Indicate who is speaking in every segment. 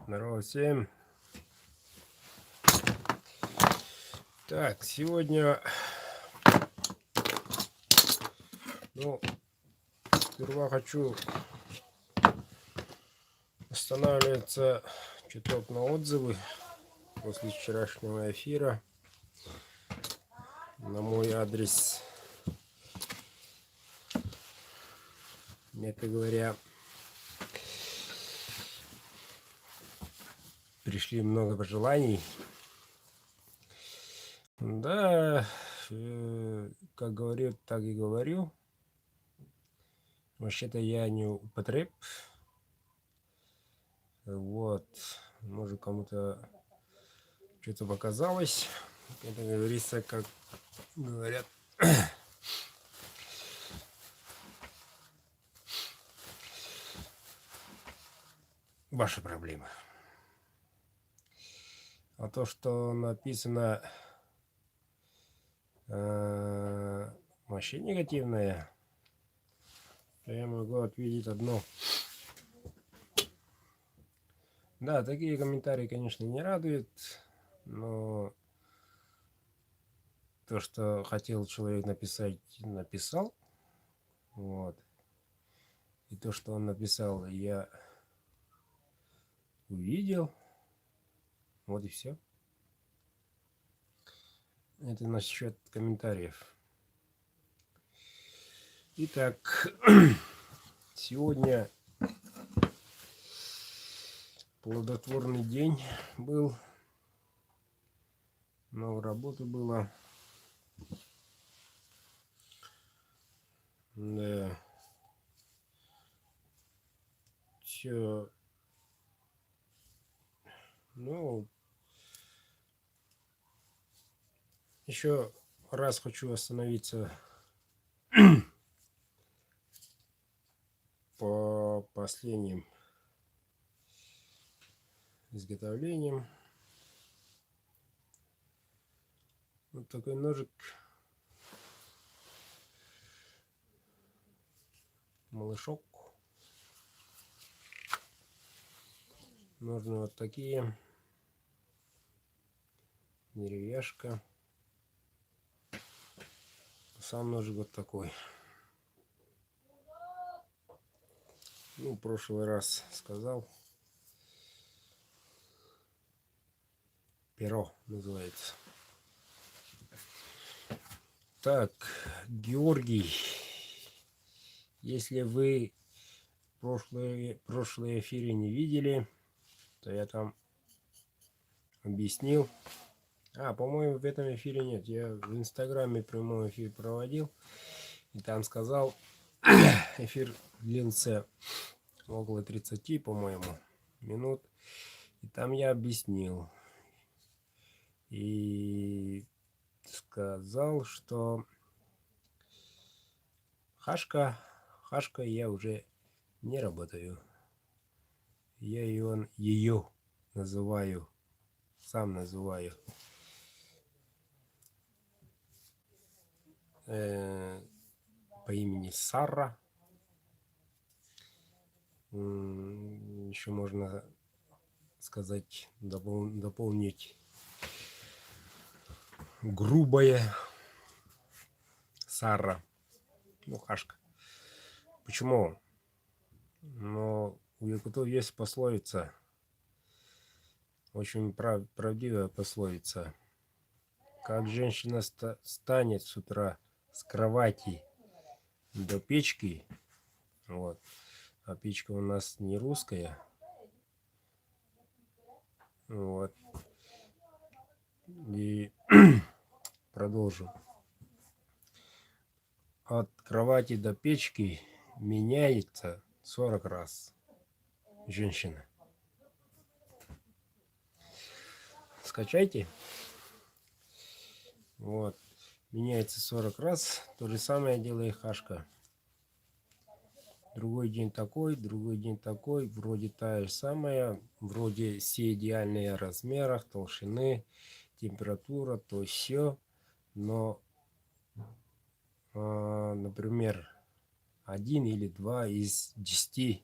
Speaker 1: Здорово всем. Так, сегодня, сперва хочу останавливаться чуток на отзывы после вчерашнего эфира на мой адрес. Мягко говоря, пришли много пожеланий. Да, как говорю, так и говорю. Вообще-то я не употреб. Вот. Может, кому-то что-то показалось. Это говорится, как говорят, ваши проблемы. А то, что написано вообще негативное, то я могу ответить одно. Да, такие комментарии, конечно, не радуют, но то, что хотел человек написать, написал. Вот. И то, что он написал, я увидел. Вот и все. Это насчет комментариев. Итак, сегодня плодотворный день был. Много работы было. Да. Все. Еще раз хочу остановиться по последним изготовлениям. Вот такой ножик. Малышок. Нужны вот такие. Деревяшка. Сам ножик вот такой. В прошлый раз сказал. Перо называется. Так, Георгий. Если вы прошлые эфиры не видели, то я там объяснил. По-моему, в этом эфире нет. Я в Инстаграме прямой эфир проводил. И там сказал, эфир длился около 30, по-моему, минут. И там я объяснил. И сказал, что хашка я уже не работаю. Я ее называю, сам называю по имени Сара. Еще можно сказать, дополнить грубое Сара. Хашка. Почему? Но у якутов есть пословица, очень правдивая пословица. Как женщина станет с утра с кровати до печки, вот, а печка у нас не русская, вот, и продолжу. От кровати до печки меняется 40 раз женщина. Скачайте. Вот. Меняется 40 раз. То же самое делает хашка. Другой день такой, другой день такой. Вроде та же самая. Вроде все идеальные размерах, толщины, температура, то все. Но, например, 1 или 2 из 10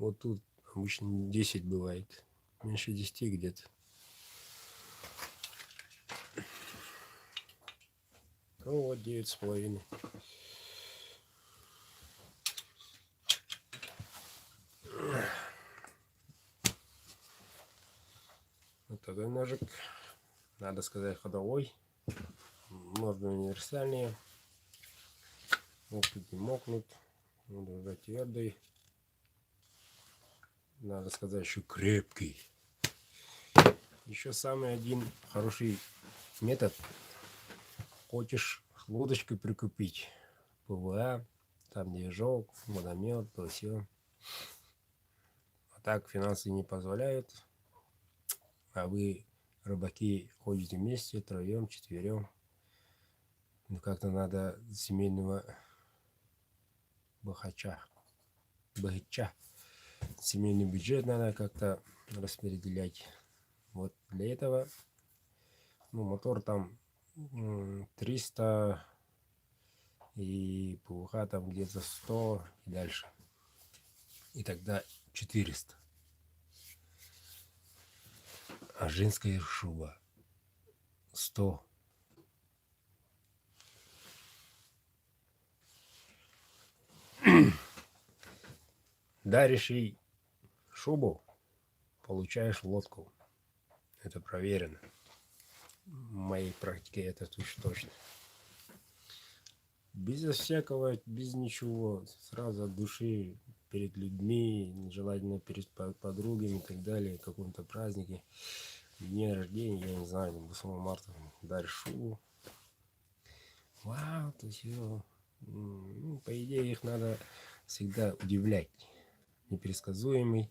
Speaker 1: Вот тут обычно 10 бывает. Меньше 10 где-то. Ну вот 9,5. Вот такой ножик. Надо сказать, ходовой. Ножны универсальные. Мокнут не мокнут. Надо уже твердый. Надо сказать, еще крепкий. Еще самый один хороший метод. Хочешь лодочкой прикупить. ПВА, там движок, водомет, то все. А так финансы не позволяют. А вы, рыбаки, ходите вместе, троем, четверем. Ну как-то надо семейного богача. Семейный бюджет надо как-то распределять. Вот для этого, ну, мотор там 300 и ПВХ там где-то 100 и дальше. И тогда 400. А женская шуба 100. Даришь ей шубу, получаешь лодку. Это проверено. В моей практике это точно. Без всякого, без ничего. Сразу от души перед людьми, желательно перед подругами и так далее, в каком-то празднике, дне рождения, я не знаю, 8 марта даришь шубу. Вау, то все. Ну, по идее, их надо всегда удивлять. Непредсказуемый,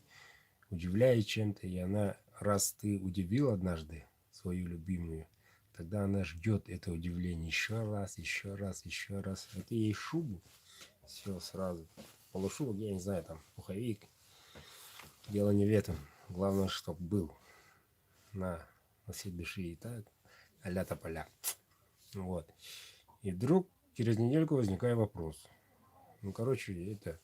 Speaker 1: удивляет чем-то, и она, раз ты удивил однажды свою любимую, тогда она ждет это удивление еще раз, еще раз, еще раз. А ты ей шубу, все сразу. Полушубок, я не знаю, там, пуховик. Дело не в этом. Главное, чтобы был на все души и так, а-ля тополя. Вот. И вдруг через недельку возникает вопрос. Ну, короче, это...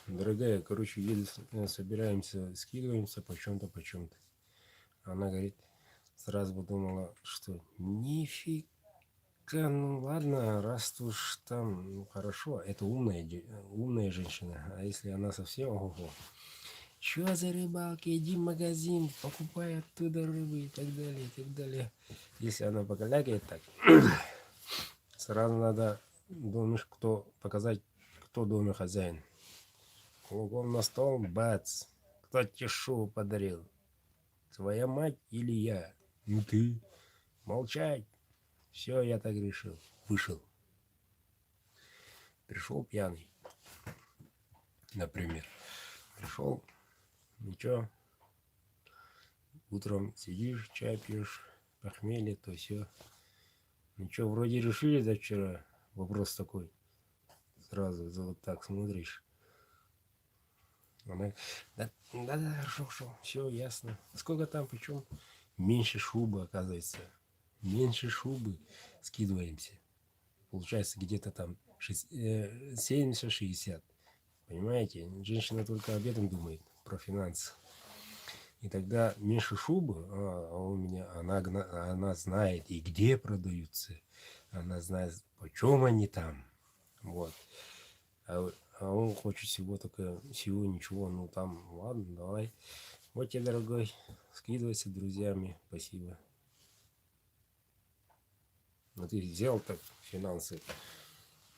Speaker 1: Дорогая, короче, собираемся, скидываемся по чем-то, по чем-то. Она говорит, сразу подумала, что нифига, ну ладно, раз уж там, ну хорошо, это умная женщина. А если она совсем, ого, что за рыбалки, иди в магазин, покупай оттуда рыбы и так далее, и так далее. Если она покалякает так, сразу надо, думаешь, показать, кто в доме хозяин. Кругом на стол, бац. Кто тебе шубу подарил? Твоя мать или я? Ну ты. Молчать. Все, я так решил. Вышел. Пришел пьяный. Например. Пришел. Ничего. Утром сидишь, чай пьешь. Похмелье, то все. Ничего, вроде решили за вчера. Вопрос такой. Сразу вот так смотришь. Она, да, хорошо, все ясно. Сколько там, почем? Меньше шубы, оказывается. Меньше шубы скидываемся. Получается где-то там 70-60. Понимаете? Женщина только об этом думает, про финансы. И тогда меньше шубы, у меня она знает и где продаются. Она знает, почем они там. Вот. А он хочет всего только, всего ничего, ну там, ладно, давай. Вот тебе, дорогой, скидывайся друзьями, спасибо. Ну ты взял так финансы,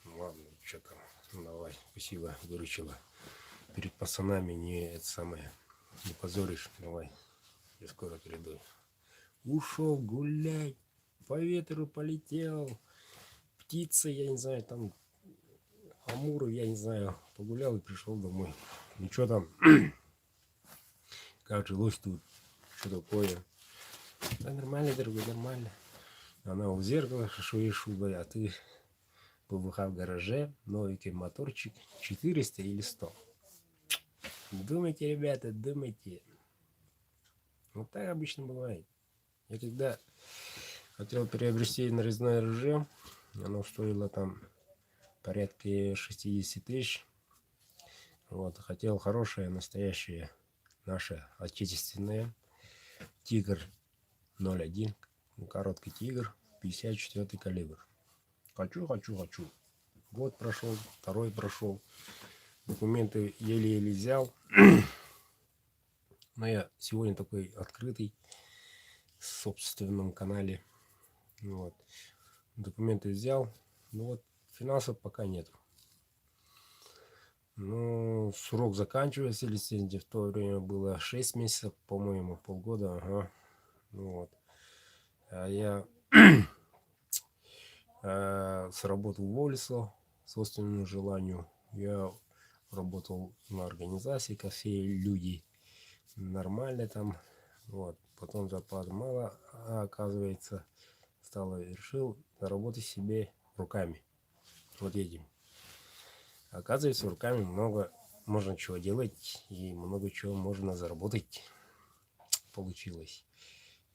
Speaker 1: ну, ладно, что там, ну, давай, спасибо, выручила. Перед пацанами не это самое, не позоришь, давай, я скоро приду. Ушел гулять, по ветру полетел, птица, я не знаю, там, амуры, я не знаю, погулял и пришел домой. Ну что там, как жилось тут, что такое? Да нормально, дорогой, нормально. Она у зеркала, хорошо и шуба, а ты ПВХ в гараже, новенький моторчик, 400 или 100. Думайте, ребята, думайте. Вот так обычно бывает. Я когда хотел приобрести нарезное оружие, оно стоило там порядка 60 тысяч. Вот, хотел хорошее, настоящее, наше отечественное. Тигр 01, короткий тигр, 54 калибр. Хочу. Год прошел, второй прошел. Документы еле-еле взял. Но я сегодня такой открытый в собственном канале. Вот. Документы взял. Ну вот, финансов пока нет. Ну, срок заканчивается лицензии. В то время было 6 месяцев, по-моему, полгода. Ага. Ну вот. А я с работы уволился, собственному желанию. Я работал на организации, как все люди. Нормально там. Вот. Потом зарплаты мало, а оказывается, решил заработать себе руками. Вот этим. Оказывается, руками много можно чего делать и много чего можно заработать. Получилось.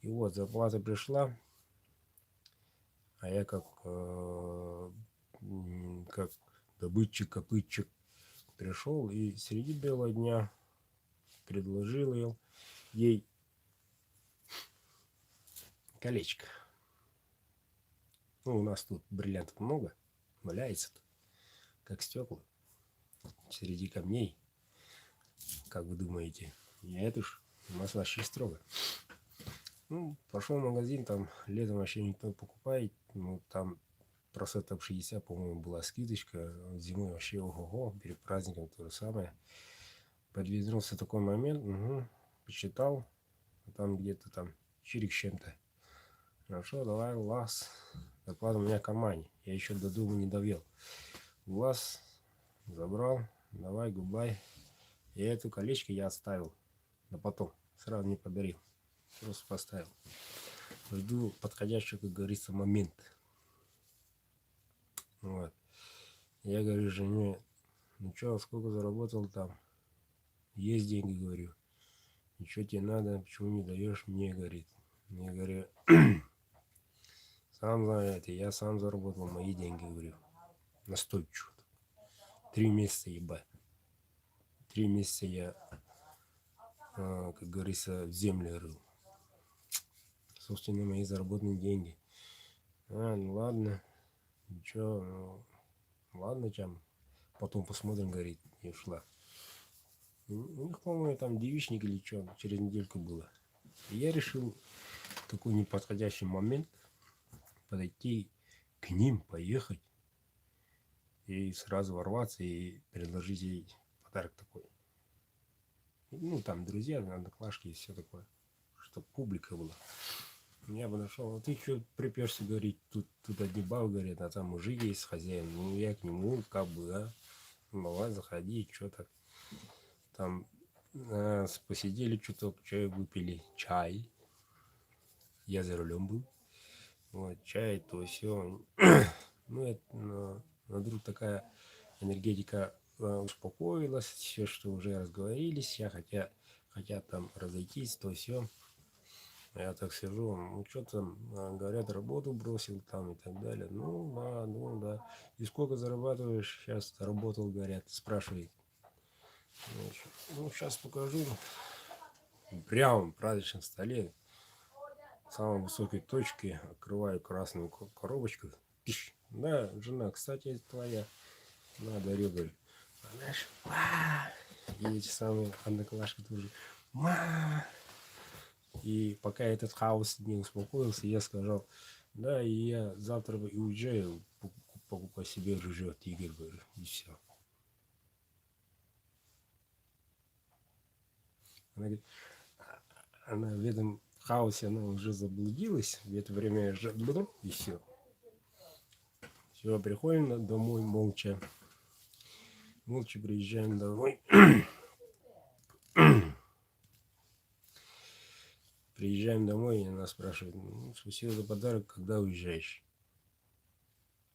Speaker 1: И вот зарплата пришла, а я как добытчик-копытчик пришел и среди бела дня предложил ей колечко. Ну, у нас тут бриллиантов много, валяется тут, как стекла, среди камней. Как вы думаете? Нет уж, у нас вообще строго. Ну, пошел в магазин, там летом вообще никто не покупает. Ну, там процентов 60, по-моему, была скидочка. Зимой вообще ого-го, перед праздником то же самое. Подвинулся такой момент, почитал, там где-то там чирик с чем-то. Хорошо, давай, лаз. Зарплата у меня в кармане. Я еще до дома не довел. Лаз забрал, давай, губай. И эту колечко я оставил. Но потом, сразу не подарил. Просто поставил. Жду подходящий, как говорится, момент. Вот. Я говорю жене, ну что, сколько заработал там? Есть деньги, говорю. Ничего тебе надо, почему не даешь мне, говорит. Я говорю, сам знаете, я сам заработал мои деньги, говорю. Настойчиво. 3 месяца, ебать. 3 месяца я, как говорится, в землю рыл. Собственно, мои заработанные деньги. Ну ладно. Ничего, ну, ладно, чем. Потом посмотрим, говорит, и ушла. У них, по-моему, там девичник или что, через недельку было. И я решил в такой неподходящий момент подойти к ним, поехать и сразу ворваться и предложить ей подарок такой. Ну, там друзья, одноклашки и все такое. Чтобы публика была. Я бы нашел, а ты что приперся, говорить, тут одни бабы, говорят, а там мужик есть, хозяин. Ну, я к нему, как бы, да. Давай, заходи, что так. Там посидели чуток, чай выпили, чай. Я за рулем был. Вот, чай, то все. Ну, это вдруг такая энергетика успокоилась, все, что уже разговорились, все хотят там разойтись, то все. Я так сижу, ну что там, говорят, работу бросил там и так далее. Ну да. И сколько зарабатываешь? Сейчас работал, говорят, спрашивает. Ну, сейчас покажу. Прямо в праздничном столе, в самой высокой точке, открываю красную коробочку. Пищ. Да, жена, кстати, это твоя. На, дарю, говорю. Она ж, и эти самые одноклашки тоже. И пока этот хаос не успокоился, я сказал, да, и я завтра и уезжаю, покупать себе ружье, тигр, говорю, и все. Она говорит, она в этом хаосе, она уже заблудилась, в это время и все. Все, приходим домой молча. Молча приезжаем домой. Приезжаем домой, и она спрашивает, ну, спасибо за подарок, когда уезжаешь?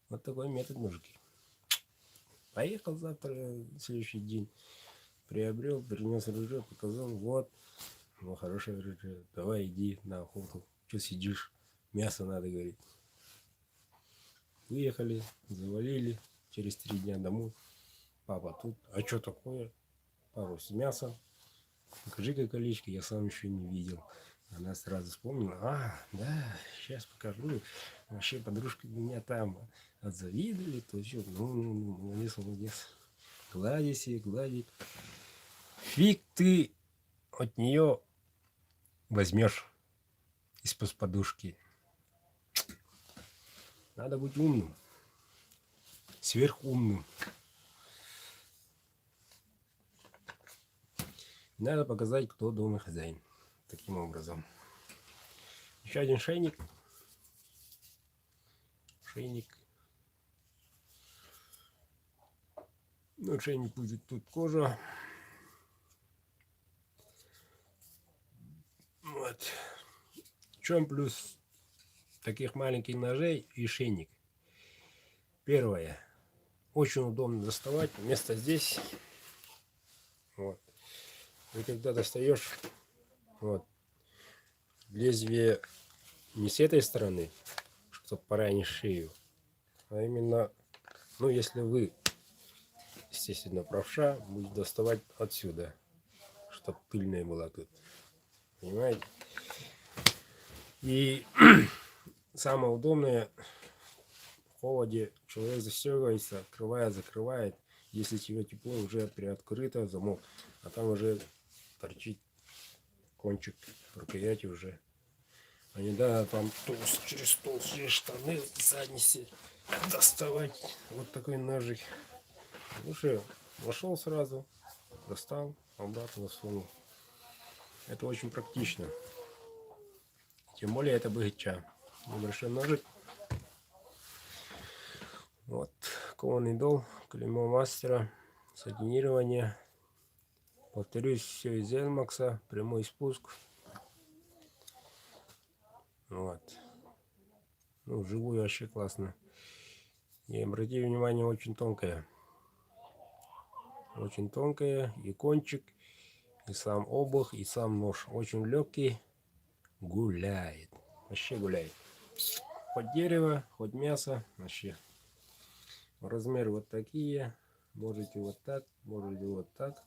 Speaker 1: Вот такой метод, мужики. Поехал завтра, следующий день. Приобрел, принес ружье, показал, вот, ну, хорошее ружье, давай иди на охоту. Че сидишь? Мясо надо, говорит. Выехали, завалили, через 3 дня домой. Папа тут, а что такое? пару с мясом. Покажи-ка колечко, я сам еще не видел. Она сразу вспомнила, да, сейчас покажу. Вообще подружка меня там отзавидовали, то все, молодец, молодец. Гладить и гладить. Фиг ты от нее возьмешь из-под подушки. Надо быть умным, сверхумным. Надо показать, кто дома хозяин. Таким образом. Еще один шейник. Шейник. Ну, шейник будет тут кожа. Вот. В чем плюс таких маленьких ножей и шейник? Первое. Очень удобно доставать. Место здесь. Вот. И когда достаешь, вот, лезвие не с этой стороны, чтобы поранить шею, а именно, ну, если вы, естественно, правша, будет доставать отсюда, чтобы пыльная была тут. Понимаете? И самое удобное, в холоде человек застегивается, открывает, закрывает. Если тебе тепло, уже приоткрыто замок, а там уже торчит кончик рукояти уже. А не да, там через толстые штаны задницы доставать вот такой ножик. Лучше вошел сразу, достал, обратно засунул. Это очень практично. Тем более это быча. Небольшой ножик. Вот, кованый дол, клеймо мастера, сатинирование. Повторюсь, все из Элмакса, прямой спуск. Вот. Ну, вживую вообще классно. И обратите внимание, очень тонкая. Очень тонкая. И кончик, и сам обух, и сам нож. Очень легкий. Гуляет. Вообще гуляет. Хоть дерево, хоть мясо. Вообще. Размеры вот такие. Можете вот так, можете вот так.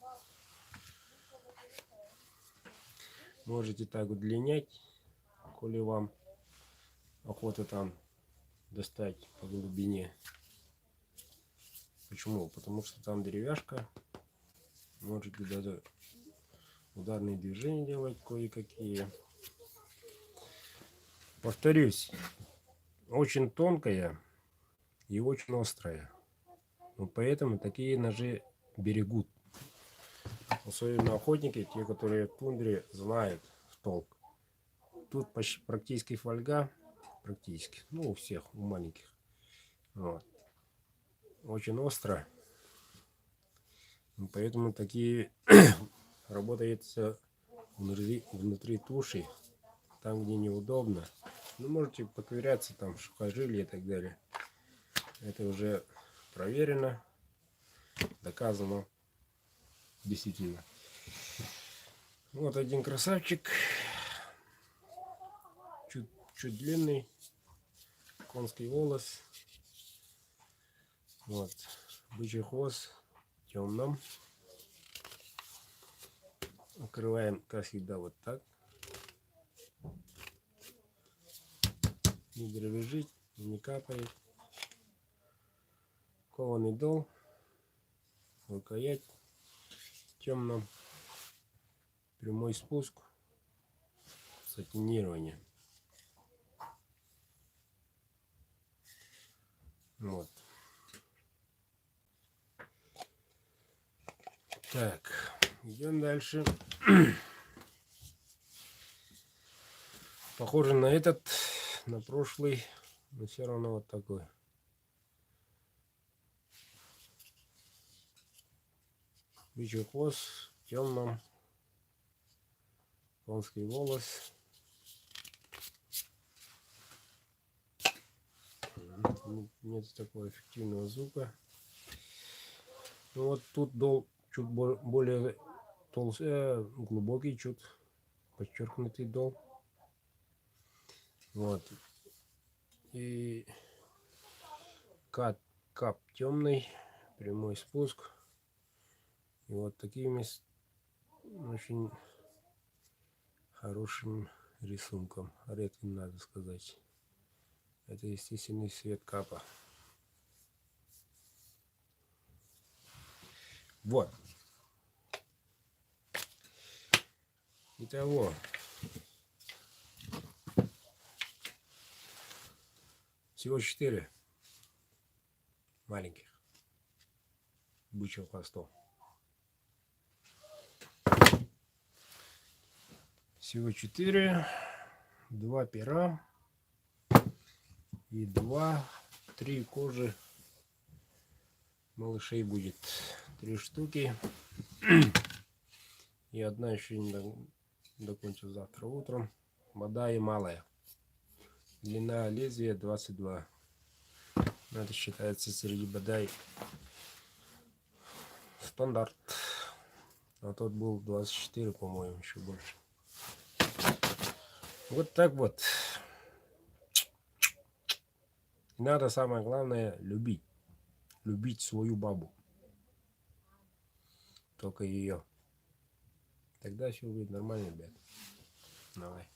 Speaker 1: Можете так удлинять, коли вам охота там достать по глубине. Почему? Потому что там деревяшка. Можете даже ударные движения делать кое-какие. Повторюсь, очень тонкая и очень острая. Но поэтому такие ножи берегут. Особенно охотники, те, которые в тундре, знают в толк. Тут почти практически фольга. Практически. Ну, у всех, у маленьких. Вот. Очень остро. Поэтому такие работается внутри туши. Там, где неудобно. Ну, можете поковыряться, там, сухожилия и так далее. Это уже проверено, доказано. Действительно. Вот один красавчик. Чуть длинный. Конский волос. Вот. Бычий хвост в темном. Открываем, как всегда, вот так. Не дребезжит, не капает. Кованый дол. Рукоять в темном. Прямой спуск. Сатинирование. Вот. Так, идем дальше. Похоже на этот, на прошлый, но все равно вот такой. Бычий хвост в темном. Конский волос. Нет такого эффективного звука. Ну вот тут дол чуть более толстый, глубокий, чуть подчеркнутый дол. Вот. И кап темный, прямой спуск. И вот такими очень хорошим рисунком, редким, надо сказать. Это естественный свет капа. Вот. Итого. Всего 4 маленьких бычьих хвостов. Всего 4, 2 пера и 2-3 кожи малышей будет. 3 штуки. И одна еще не докончу завтра утром. Молодая и малая. Длина лезвия 22. Это считается среди бодай стандарт. А тот был 24, по-моему, еще больше. Вот так вот. И надо, самое главное, любить. Любить свою бабу. Только ее. Тогда все будет нормально, ребят. Давай.